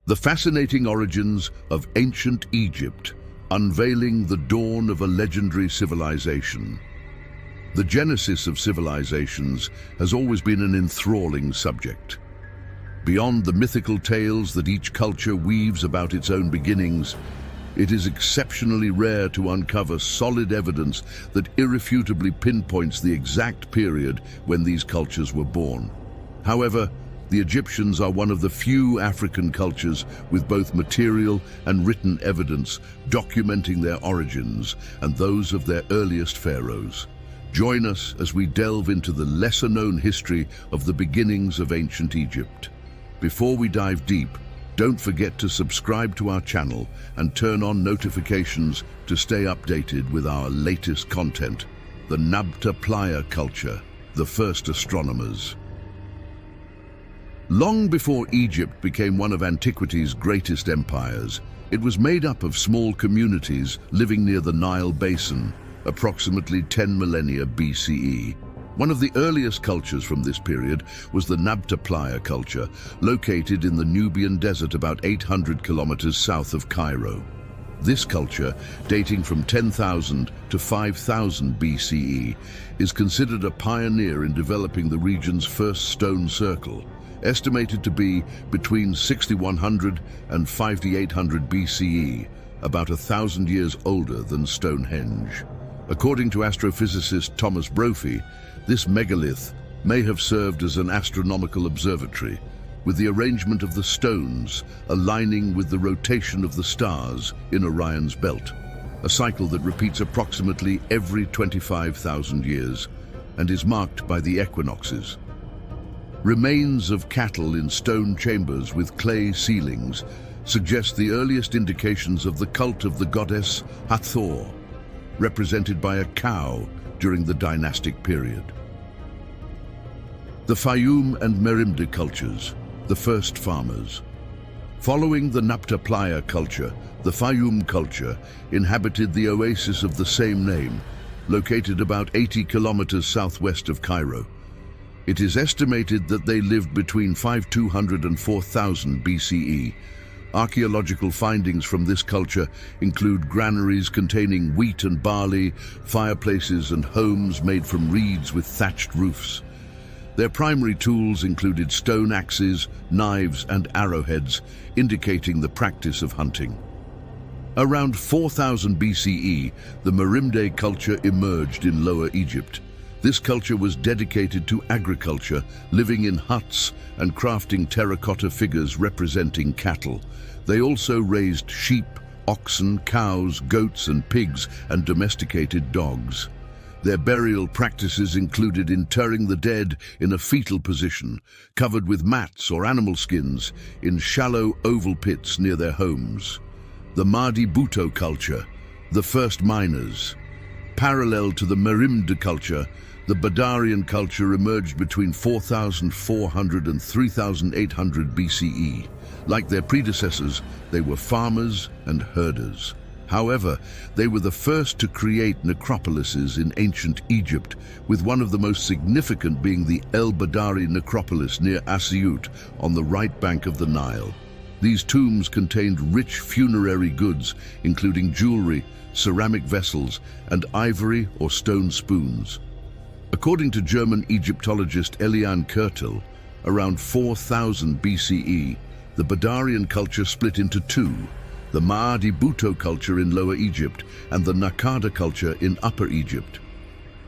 The fascinating origins of ancient Egypt, unveiling the dawn of a legendary civilization. The genesis of civilizations has always been an enthralling subject. Beyond the mythical tales that each culture weaves about its own beginnings, it is exceptionally rare to uncover solid evidence that irrefutably pinpoints the exact period when these cultures were born. However, the Egyptians are one of the few African cultures with both material and written evidence documenting their origins and those of their earliest pharaohs. Join us as we delve into the lesser-known history of the beginnings of ancient Egypt. Before we dive deep, don't forget to subscribe to our channel and turn on notifications to stay updated with our latest content. The Nabta Playa culture, the first astronomers. Long before Egypt became one of antiquity's greatest empires, it was made up of small communities living near the Nile basin, approximately 10 millennia BCE. One of the earliest cultures from this period was the Nabta Playa culture, located in the Nubian desert about 800 kilometers south of Cairo. This culture, dating from 10,000 to 5,000 BCE, is considered a pioneer in developing the region's first stone circle, estimated to be between 6100 and 5800 BCE, about 1,000 years older than Stonehenge. According to astrophysicist Thomas Brophy, this megalith may have served as an astronomical observatory, with the arrangement of the stones aligning with the rotation of the stars in Orion's belt, a cycle that repeats approximately every 25,000 years and is marked by the equinoxes. Remains of cattle in stone chambers with clay ceilings suggest the earliest indications of the cult of the goddess Hathor, represented by a cow during the dynastic period. The Fayum and Merimde cultures, the first farmers. Following the Nabta Playa culture, the Fayum culture inhabited the oasis of the same name, located about 80 kilometers southwest of Cairo. It is estimated that they lived between 5200 and 4000 BCE. Archaeological findings from this culture include granaries containing wheat and barley, fireplaces and homes made from reeds with thatched roofs. Their primary tools included stone axes, knives and arrowheads, indicating the practice of hunting. Around 4000 BCE, the Merimde culture emerged in Lower Egypt. This culture was dedicated to agriculture, living in huts and crafting terracotta figures representing cattle. They also raised sheep, oxen, cows, goats and pigs, and domesticated dogs. Their burial practices included interring the dead in a fetal position, covered with mats or animal skins, in shallow oval pits near their homes. The Madi Buto culture, the first miners. Parallel to the Merimde culture, the Badarian culture emerged between 4400 and 3800 BCE. Like their predecessors, they were farmers and herders. However, they were the first to create necropolises in ancient Egypt, with one of the most significant being the El Badari necropolis near Asyut on the right bank of the Nile. These tombs contained rich funerary goods, including jewelry, ceramic vessels, and ivory or stone spoons. According to German Egyptologist Eliane Kurtel, around 4000 BCE, the Badarian culture split into two: the Ma'adi Buto culture in Lower Egypt and the Nakada culture in Upper Egypt.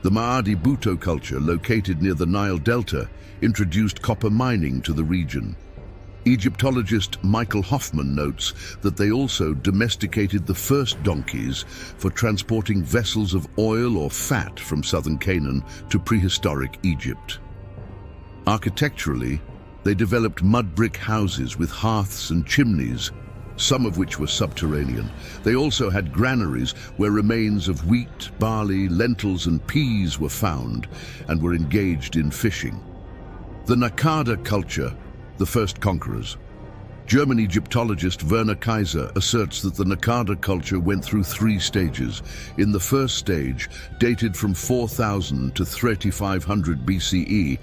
The Ma'adi Buto culture, located near the Nile Delta, introduced copper mining to the region. Egyptologist Michael Hoffman notes that they also domesticated the first donkeys for transporting vessels of oil or fat from southern Canaan to prehistoric Egypt. Architecturally, they developed mud brick houses with hearths and chimneys, some of which were subterranean. They also had granaries where remains of wheat, barley, lentils and peas were found, and were engaged in fishing. The Nakada culture, the first conquerors. German Egyptologist Werner Kaiser asserts that the Nakada culture went through three stages. In the first stage, dated from 4000 to 3500 BCE,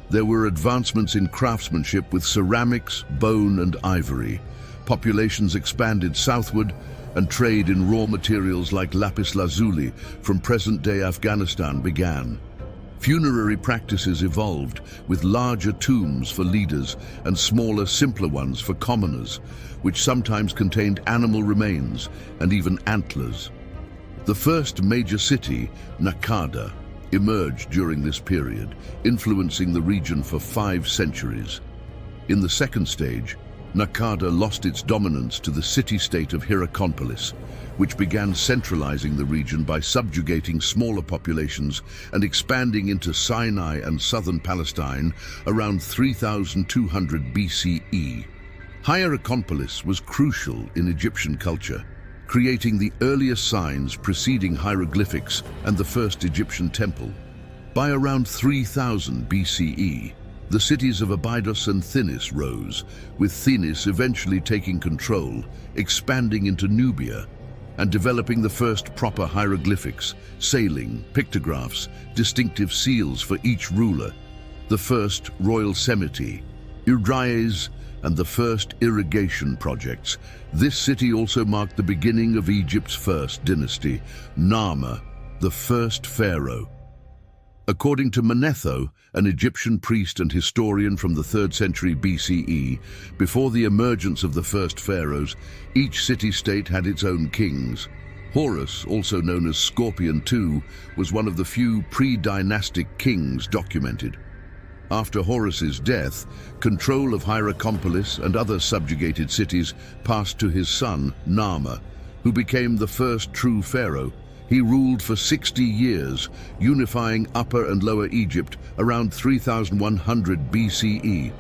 there were advancements in craftsmanship with ceramics, bone and ivory. populations expanded southward, and trade in raw materials like lapis lazuli from present-day Afghanistan began. Funerary practices evolved, with larger tombs for leaders and smaller, simpler ones for commoners, which sometimes contained animal remains and even antlers. The first major city, Nakada, emerged during this period, influencing the region for 5 centuries. In the second stage, Nakada lost its dominance to the city-state of Hierakonpolis, which began centralizing the region by subjugating smaller populations and expanding into Sinai and southern Palestine around 3200 BCE. Hierakonpolis was crucial in Egyptian culture, creating the earliest signs preceding hieroglyphics and the first Egyptian temple. By around 3000 BCE, the cities of Abydos and Thinis rose, with Thinis eventually taking control, expanding into Nubia, and developing the first proper hieroglyphics, sailing, pictographs, distinctive seals for each ruler, the first royal semity, Udryes, and the first irrigation projects. This city also marked the beginning of Egypt's first dynasty, Narmer, the first pharaoh. According to Merneith, an Egyptian priest and historian from the 3rd century BCE, before the emergence of the first pharaohs, each city-state had its own kings. Horus, also known as Scorpion II, was one of the few pre-dynastic kings documented. After Horus's death, control of Hierakonpolis and other subjugated cities passed to his son, Narmer, who became the first true pharaoh. He ruled for 60 years, unifying Upper and Lower Egypt around 3100 BCE.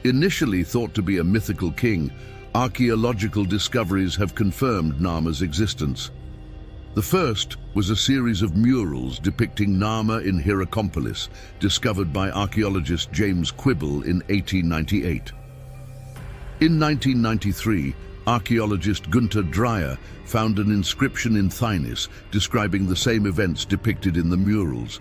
Initially thought to be a mythical king, archaeological discoveries have confirmed Narmer's existence. The first was a series of murals depicting Narmer in Hierakonpolis, discovered by archaeologist James Quibble in 1898. In 1993, archaeologist Gunther Dreyer found an inscription in Thinis describing the same events depicted in the murals.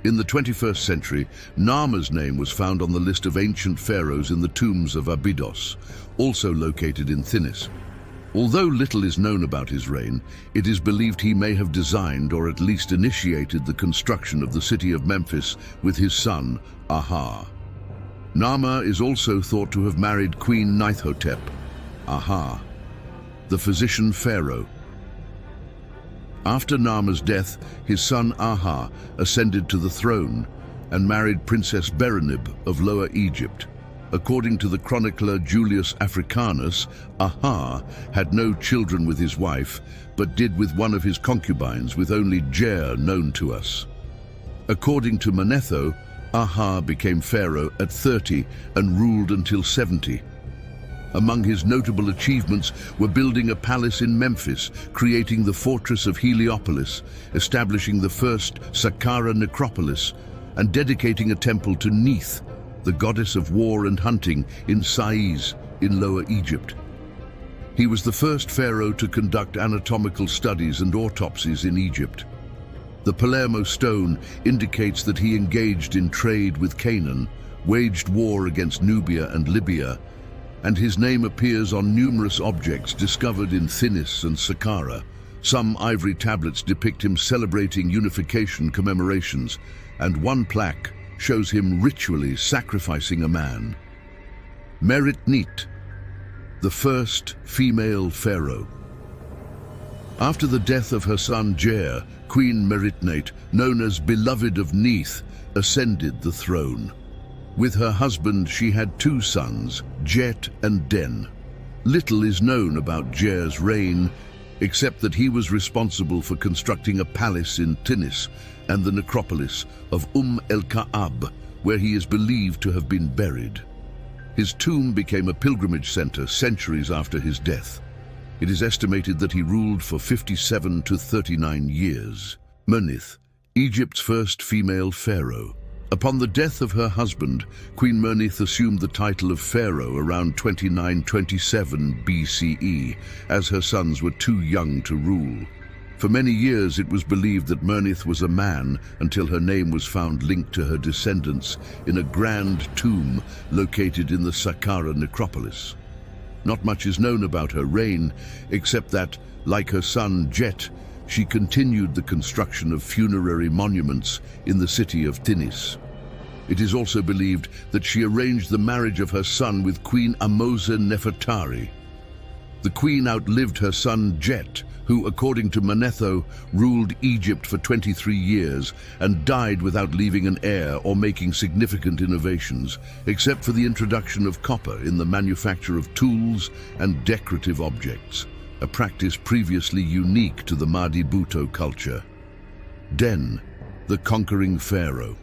In the 21st century, Narmer's name was found on the list of ancient pharaohs in the tombs of Abydos, also located in Thinis. Although little is known about his reign, it is believed he may have designed or at least initiated the construction of the city of Memphis with his son, Aha. Narmer is also thought to have married Queen Neithhotep, Aha, the physician pharaoh. After Narmer's death, his son Aha ascended to the throne and married Princess Berenib of Lower Egypt. According to the chronicler Julius Africanus, Aha had no children with his wife, but did with one of his concubines, with only Jer known to us. According to Merneith, Aha became pharaoh at 30 and ruled until 70. Among his notable achievements were building a palace in Memphis, creating the fortress of Heliopolis, establishing the first Saqqara necropolis, and dedicating a temple to Neith, the goddess of war and hunting, in Sais, in Lower Egypt. He was the first pharaoh to conduct anatomical studies and autopsies in Egypt. The Palermo stone indicates that he engaged in trade with Canaan, waged war against Nubia and Libya, and his name appears on numerous objects discovered in Thinis and Saqqara. Some ivory tablets depict him celebrating unification commemorations, and one plaque shows him ritually sacrificing a man. Merneith, the first female pharaoh. After the death of her son Jer, Queen Merneith, known as Beloved of Neith, ascended the throne. With her husband, she had 2 sons, Jet and Den. Little is known about Jer's reign, except that he was responsible for constructing a palace in Thinis and the necropolis of el-Ka'ab, where he is believed to have been buried. His tomb became a pilgrimage center centuries after his death. It is estimated that he ruled for 57 to 39 years. Merneith, Egypt's first female pharaoh. Upon the death of her husband, Queen Merneith assumed the title of pharaoh around 2927 BCE, as her sons were too young to rule. For many years it was believed that Merneith was a man, until her name was found linked to her descendants in a grand tomb located in the Saqqara necropolis. Not much is known about her reign, except that, like her son Jet, she continued the construction of funerary monuments in the city of Tinis. It is also believed that she arranged the marriage of her son with Queen Amosa Nefertari. The queen outlived her son Jet, who, according to Manetho, ruled Egypt for 23 years and died without leaving an heir or making significant innovations, except for the introduction of copper in the manufacture of tools and decorative objects, a practice previously unique to the Madi-Buto culture. Den, the conquering pharaoh.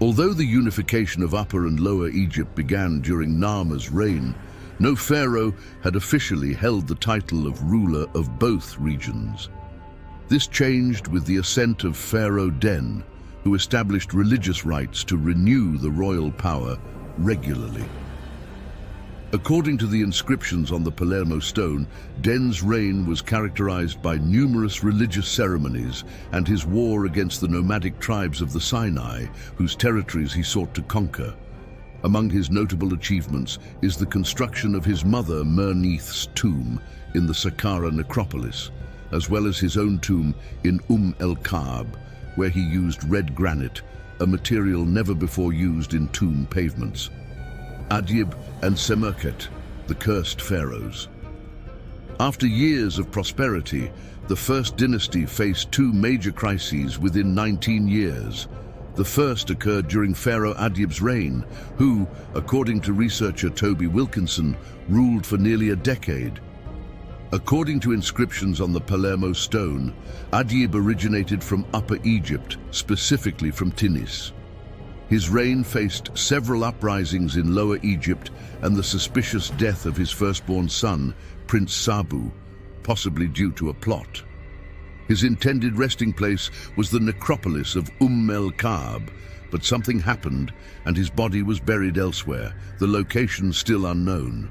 Although the unification of Upper and Lower Egypt began during Narmer's reign, no pharaoh had officially held the title of ruler of both regions. This changed with the ascent of Pharaoh Den, who established religious rites to renew the royal power regularly. According to the inscriptions on the Palermo stone, Den's reign was characterized by numerous religious ceremonies and his war against the nomadic tribes of the Sinai, whose territories he sought to conquer. Among his notable achievements is the construction of his mother Merneith's tomb in the Saqqara necropolis, as well as his own tomb in el-Kaab, where he used red granite, a material never before used in tomb pavements. Adyib and Semerkhet, the cursed pharaohs. After years of prosperity, the first dynasty faced two major crises within 19 years. The first occurred during Pharaoh Adyib's reign, who, according to researcher Toby Wilkinson, ruled for nearly a decade. According to inscriptions on the Palermo stone, Adyib originated from Upper Egypt, specifically from Tinis. His reign faced several uprisings in Lower Egypt and the suspicious death of his firstborn son, Prince Sabu, possibly due to a plot. His intended resting place was the necropolis of el-Kaab, but something happened and his body was buried elsewhere, the location still unknown.